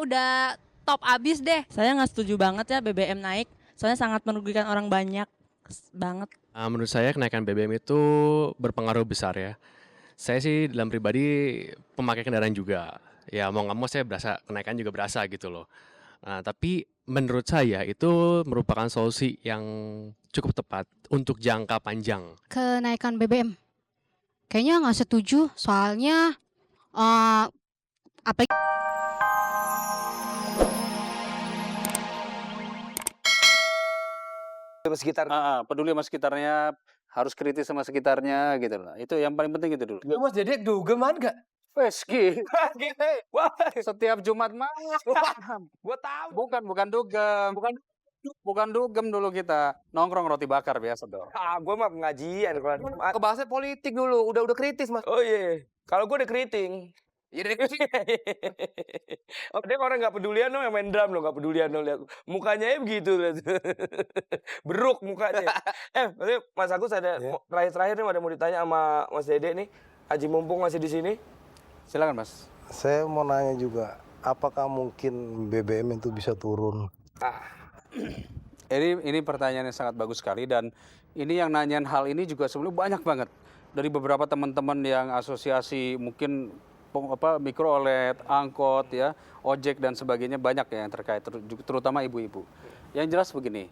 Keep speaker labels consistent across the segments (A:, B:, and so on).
A: udah top abis deh.
B: Saya nggak setuju banget ya BBM naik, soalnya sangat merugikan orang banyak banget.
C: Menurut saya kenaikan BBM itu berpengaruh besar ya. Saya sih dalam pribadi pemakai kendaraan juga. Ya mau nggak mau saya berasa kenaikan juga berasa gitu loh. Tapi menurut saya itu merupakan solusi yang cukup tepat untuk jangka panjang.
D: Kenaikan BBM kayaknya nggak setuju, soalnya apa
E: sekitar.
F: Peduli sama sekitarnya, harus kritis sama sekitarnya gitu loh. Itu yang paling penting itu dulu.
E: Lu Mas Dede dugeman gak?
F: Peski.
E: Wah,
F: Setiap Jumat malam.
E: gua tahu.
F: Bukan dugem. Bukan dugem dulu kita. Nongkrong roti bakar biasa dong.
E: Gua mah pengajian kalau kebahasnya politik dulu, udah kritis, Mas. Oh iya. Kalau gua udah keriting. Ya udah kriting. Oh, dia orang nggak pedulian lo yang main drum lo, nggak pedulian lo lihat mukanya ya begitu. Beruk mukanya. Maksudnya Mas Agus ada terakhir nih ada mau ditanya sama Mas Dede nih. Haji mumpung masih di sini.
F: Silakan Mas.
G: Saya mau nanya juga, apakah mungkin BBM itu bisa turun?
F: Ini pertanyaan yang sangat bagus sekali dan ini yang nanyain hal ini juga sebelum banyak banget dari beberapa teman-teman yang asosiasi mungkin mikro OLED, angkot ya, ojek dan sebagainya banyak ya yang terkait terutama ibu-ibu. Yang jelas begini,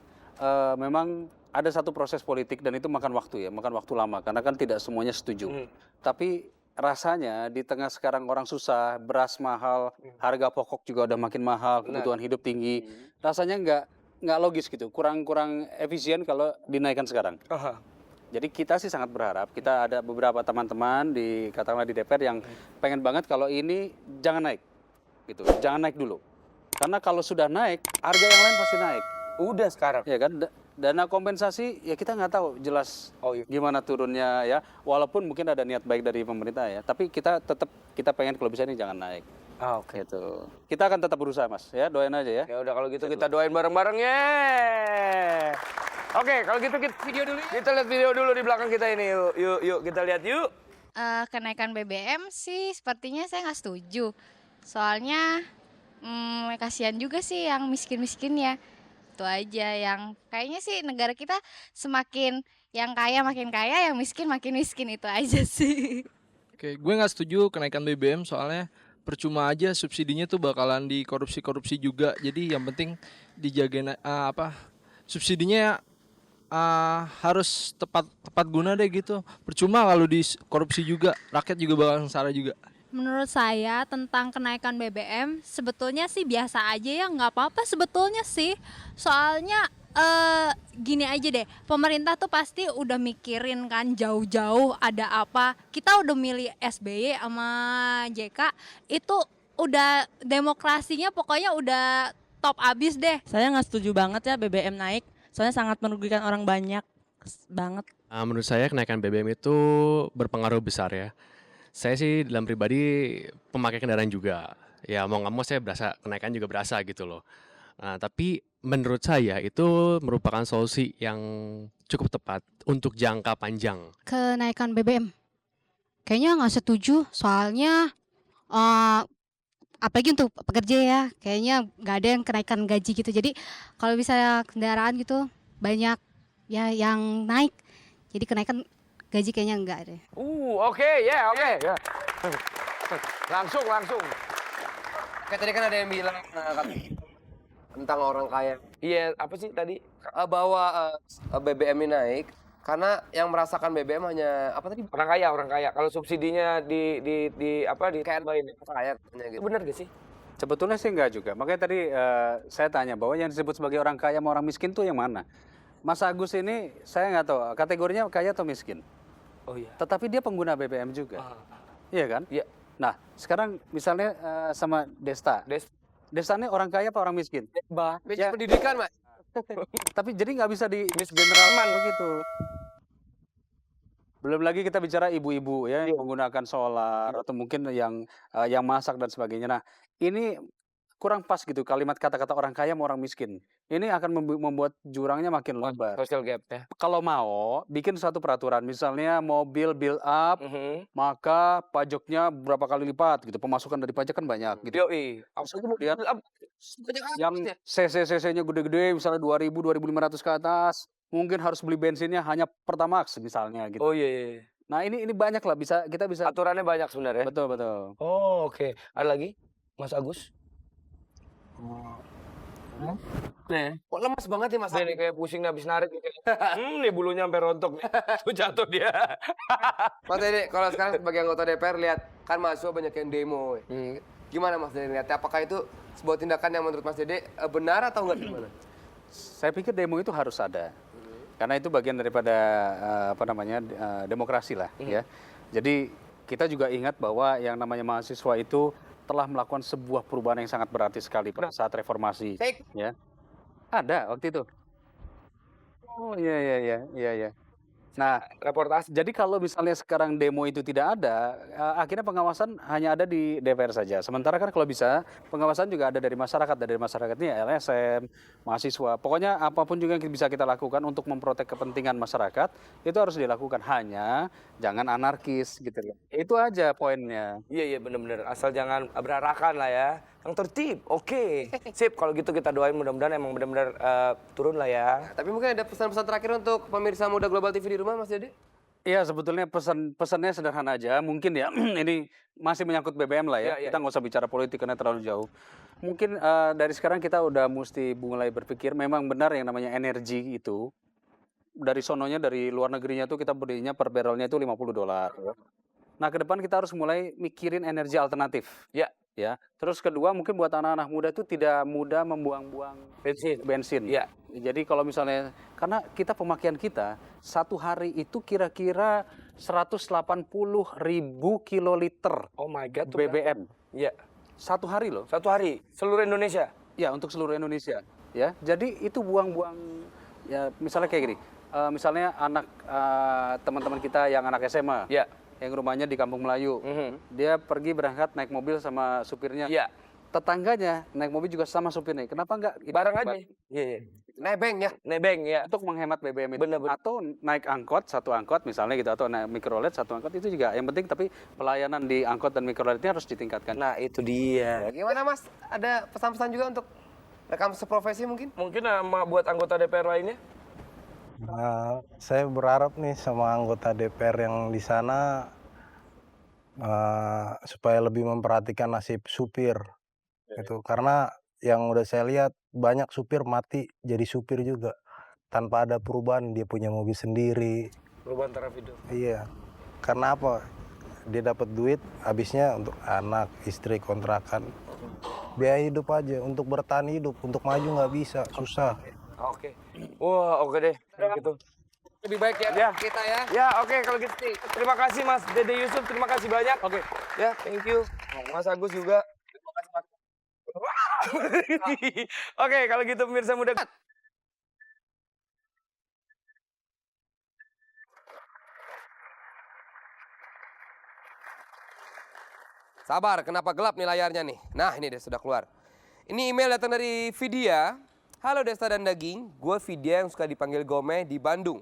F: memang ada satu proses politik dan itu makan waktu lama karena kan tidak semuanya setuju. Tapi rasanya di tengah sekarang orang susah, beras mahal, harga pokok juga udah makin mahal, kebutuhan hidup tinggi. Rasanya nggak logis gitu, kurang efisien kalau dinaikkan sekarang. Jadi kita sih sangat berharap, kita ada beberapa teman-teman katakanlah di DPR yang pengen banget kalau ini jangan naik, gitu, jangan naik dulu. Karena kalau sudah naik, harga yang lain pasti naik.
E: Udah sekarang.
F: Ya kan, dana kompensasi ya kita nggak tahu jelas gimana turunnya ya. Walaupun mungkin ada niat baik dari pemerintah ya, tapi kita pengen kalau bisa ini jangan naik.
E: Oke.
F: Gitu. Kita akan tetap berusaha Mas, ya doain aja ya.
E: Ya udah kalau gitu kita doain bareng-bareng ya. Oke, kalau gitu kita video dulu. Kita lihat video dulu di belakang kita ini. Yuk kita lihat yuk.
A: Kenaikan BBM sih sepertinya saya nggak setuju. Soalnya kasihan juga sih yang miskin-miskin ya. Itu aja yang kayaknya sih negara kita semakin yang kaya makin kaya, yang miskin makin miskin, itu aja sih.
H: Oke, gue nggak setuju kenaikan BBM soalnya percuma aja subsidinya tuh bakalan dikorupsi juga. Jadi yang penting dijagain subsidinya harus tepat guna deh gitu. Percuma kalau dikorupsi juga, rakyat juga bakal sengsara juga.
A: Menurut saya tentang kenaikan BBM sebetulnya sih biasa aja ya, nggak apa-apa sebetulnya sih. Soalnya gini aja deh, pemerintah tuh pasti udah mikirin kan jauh-jauh ada apa. Kita udah milih SBY sama JK, itu udah demokrasinya pokoknya udah top abis deh.
B: Saya nggak setuju banget ya BBM naik, soalnya sangat merugikan orang banyak banget.
C: Menurut saya kenaikan BBM itu berpengaruh besar ya. Saya sih dalam pribadi pemakai kendaraan juga. Ya mau nggak mau saya berasa kenaikan juga berasa gitu loh. Tapi menurut saya itu merupakan solusi yang cukup tepat untuk jangka panjang.
D: kenaikan BBM kayaknya nggak setuju, soalnya apalagi untuk pekerja ya, kayaknya nggak ada yang kenaikan gaji gitu. Jadi kalau misalnya kendaraan gitu banyak ya yang naik, jadi kenaikan gaji kayaknya enggak deh.
E: Oke. Langsung.
I: Kayak tadi kan ada yang bilang tentang orang kaya.
E: Iya, apa sih tadi?
I: Bahwa BBM ini naik karena yang merasakan BBM hanya apa tadi?
E: Orang kaya. Kalau subsidinya di
I: Kayak
E: tambahin.
I: kaya katanya gitu.
E: Bener gak sih?
F: Sebetulnya sih enggak juga. Makanya tadi saya tanya bahwa yang disebut sebagai orang kaya sama orang miskin tuh yang mana? Mas Agus ini saya nggak tahu kategorinya kaya atau miskin.
E: Oh iya.
F: Tetapi dia pengguna BBM juga. Iya kan?
E: Iya.
F: Nah, sekarang misalnya sama Desta. Desta ini orang kaya apa orang miskin?
I: Basic pendidikan, Mas.
F: Tapi jadi nggak bisa di generalkan begitu. Belum lagi kita bicara ibu-ibu ya yang menggunakan solar atau mungkin yang masak dan sebagainya. Nah, ini kurang pas gitu kalimat kata-kata orang kaya sama orang miskin. Ini akan membuat jurangnya makin lebar.
E: Social gap ya.
F: Kalau mau bikin satu peraturan, misalnya mobil build up, maka pajaknya berapa kali lipat gitu. Pemasukan dari pajak kan banyak gitu.
E: Yoi.
F: Kemudian yang CC-CC-nya gede-gede, misalnya 2.000, 2.500 ke atas, mungkin harus beli bensinnya hanya Pertamax misalnya gitu.
E: Oh iya.
F: Nah ini banyak lah, kita bisa.
E: Aturannya banyak sebenarnya.
F: Betul.
E: Oh oke. Ada lagi, Mas Agus? Kok lemas banget ya Mas Dede, kayak pusing nih habis narik gitu. Nih bulunya sampai rontok nih. Tuh jatuh dia.
I: Mas Dede, kalau sekarang sebagai anggota DPR lihat kan mahasiswa banyak yang demo. Gimana Mas Dede lihat? Apakah itu sebuah tindakan yang menurut Mas Dede benar atau enggak gimana?
F: Saya pikir demo itu harus ada. Karena itu bagian daripada demokrasi lah ya. Jadi kita juga ingat bahwa yang namanya mahasiswa itu telah melakukan sebuah perubahan yang sangat berarti sekali pada saat reformasi. Ya. Ada waktu itu. Oh iya. Nah,
E: Reportase.
F: jadi kalau misalnya sekarang demo itu tidak ada, akhirnya pengawasan hanya ada di DPR saja. Sementara kan kalau bisa, pengawasan juga ada dari masyarakat. Dari masyarakat ini LSM, mahasiswa. Pokoknya apapun juga yang bisa kita lakukan untuk memprotek kepentingan masyarakat, itu harus dilakukan. Hanya jangan anarkis gitu loh. Itu aja poinnya.
E: Iya benar-benar. Asal jangan berarakan lah ya. Yang tertib. Oke. Sip, kalau gitu kita doain mudah-mudahan emang benar-benar turun lah ya.
I: Tapi mungkin ada pesan-pesan terakhir untuk pemirsa muda Global TV di rumah, Mas Dede?
F: Iya, sebetulnya pesannya sederhana aja. Mungkin ya, ini masih menyangkut BBM lah ya. Kita nggak usah bicara politik karena terlalu jauh. Mungkin dari sekarang kita udah mesti mulai berpikir, memang benar yang namanya energi itu, dari sononya, dari luar negerinya tuh kita belinya per barrelnya itu $50. Nah, ke depan kita harus mulai mikirin energi alternatif. Ya. Terus kedua, mungkin buat anak-anak muda itu tidak mudah membuang-buang bensin.
E: Ya.
F: Jadi kalau misalnya, karena pemakaian kita satu hari itu kira-kira 180.000 kiloliter
E: Oh my God.
F: BBM.
E: Iya.
F: Satu hari loh.
E: Satu hari, seluruh Indonesia.
F: Ya, untuk seluruh Indonesia. Ya, jadi itu buang-buang. Ya, misalnya kayak gini. Misalnya anak teman-teman kita yang anak SMA.
E: Ya.
F: Yang rumahnya di Kampung Melayu. Dia pergi berangkat naik mobil sama supirnya.
E: Iya.
F: Tetangganya naik mobil juga sama supirnya. Kenapa enggak?
E: Bareng aja. Iya.
I: Nebeng ya.
E: Nebeng ya.
F: Untuk menghemat BBM itu.
E: Bener.
F: Atau naik angkot, satu angkot misalnya gitu. Atau naik mikrolet, satu angkot itu juga. Yang penting tapi pelayanan di angkot dan mikrolet ini harus ditingkatkan.
E: Nah itu dia.
I: Gimana Mas? Ada pesan-pesan juga untuk rekam seprofesi mungkin?
E: Mungkin buat anggota DPR lainnya?
G: Nah, saya berharap nih sama anggota DPR yang di sana supaya lebih memperhatikan nasib supir. Itu karena yang udah saya lihat banyak supir mati jadi supir juga tanpa ada perubahan, dia punya mobil sendiri.
E: Perubahan taraf hidup.
G: Iya. Karena apa? Dia dapat duit habisnya untuk anak, istri, kontrakan. Biaya hidup aja, untuk bertahan hidup, untuk maju nggak bisa, susah.
E: Oke. Wah, oke deh. Gitu.
I: Lebih baik ya, kita ya.
E: Ya, oke kalau gitu. Terima kasih Mas Dede Yusuf, terima kasih banyak.
F: Oke.
E: Ya, thank you. Mas Agus juga.
I: Terima kasih Mas.
E: Oke, kalau gitu pemirsa muda.
I: Sabar, kenapa gelap nih layarnya nih? Nah, ini deh sudah keluar. Ini email datang dari Vidya. Halo Desta dan Daging, gue Vidya yang suka dipanggil Gome di Bandung.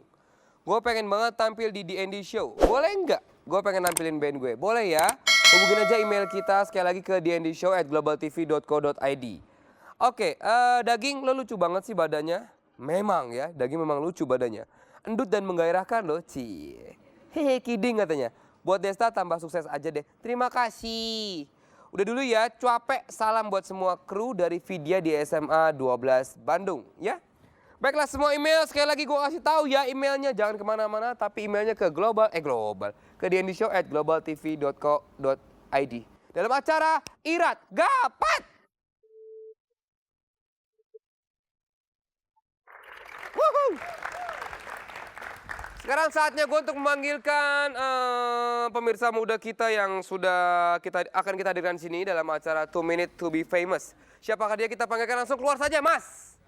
I: Gue pengen banget tampil di D&D Show. Boleh nggak? Gue pengen nampilin band gue. Boleh ya? Hubungin aja email kita sekali lagi ke dndshow@globaltv.co.id. Oke, Daging, lo lucu banget sih badannya. Memang ya, Daging memang lucu badannya. Endut dan menggairahkan lo, cie. Hehe, kidding katanya. Buat Desta tambah sukses aja deh. Terima kasih. Udah dulu ya, cuapek salam buat semua kru dari Vidya di SMA 12 Bandung ya. Baiklah semua email, sekali lagi gue kasih tahu ya emailnya. Jangan kemana-mana, tapi emailnya ke ke dndyshow@globaltv.co.id. Dalam acara Irat Gapat. Woohoo! Sekarang saatnya gue untuk memanggilkan pemirsa muda kita yang sudah akan kita hadirkan sini dalam acara 2 Minute to be Famous. Siapakah dia? Kita panggilkan langsung, keluar saja, Mas.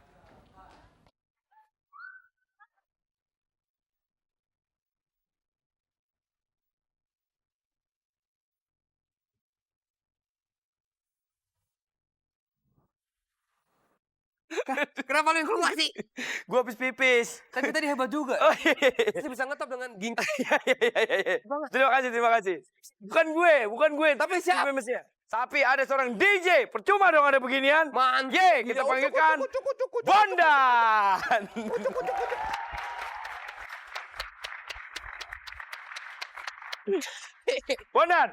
I: Kenapa lu yang keluar sih?
E: Gue habis pipis.
I: Tapi tadi hebat juga.
E: Oh iya.
I: Masih bisa ngetop dengan ging.
E: Iya. Terima kasih. Bukan gue. Tapi siapa famous-nya? Tapi ada seorang DJ. Percuma dong ada beginian.
I: Mantap.
E: Ye, kita panggilkan Bondan. Bondan,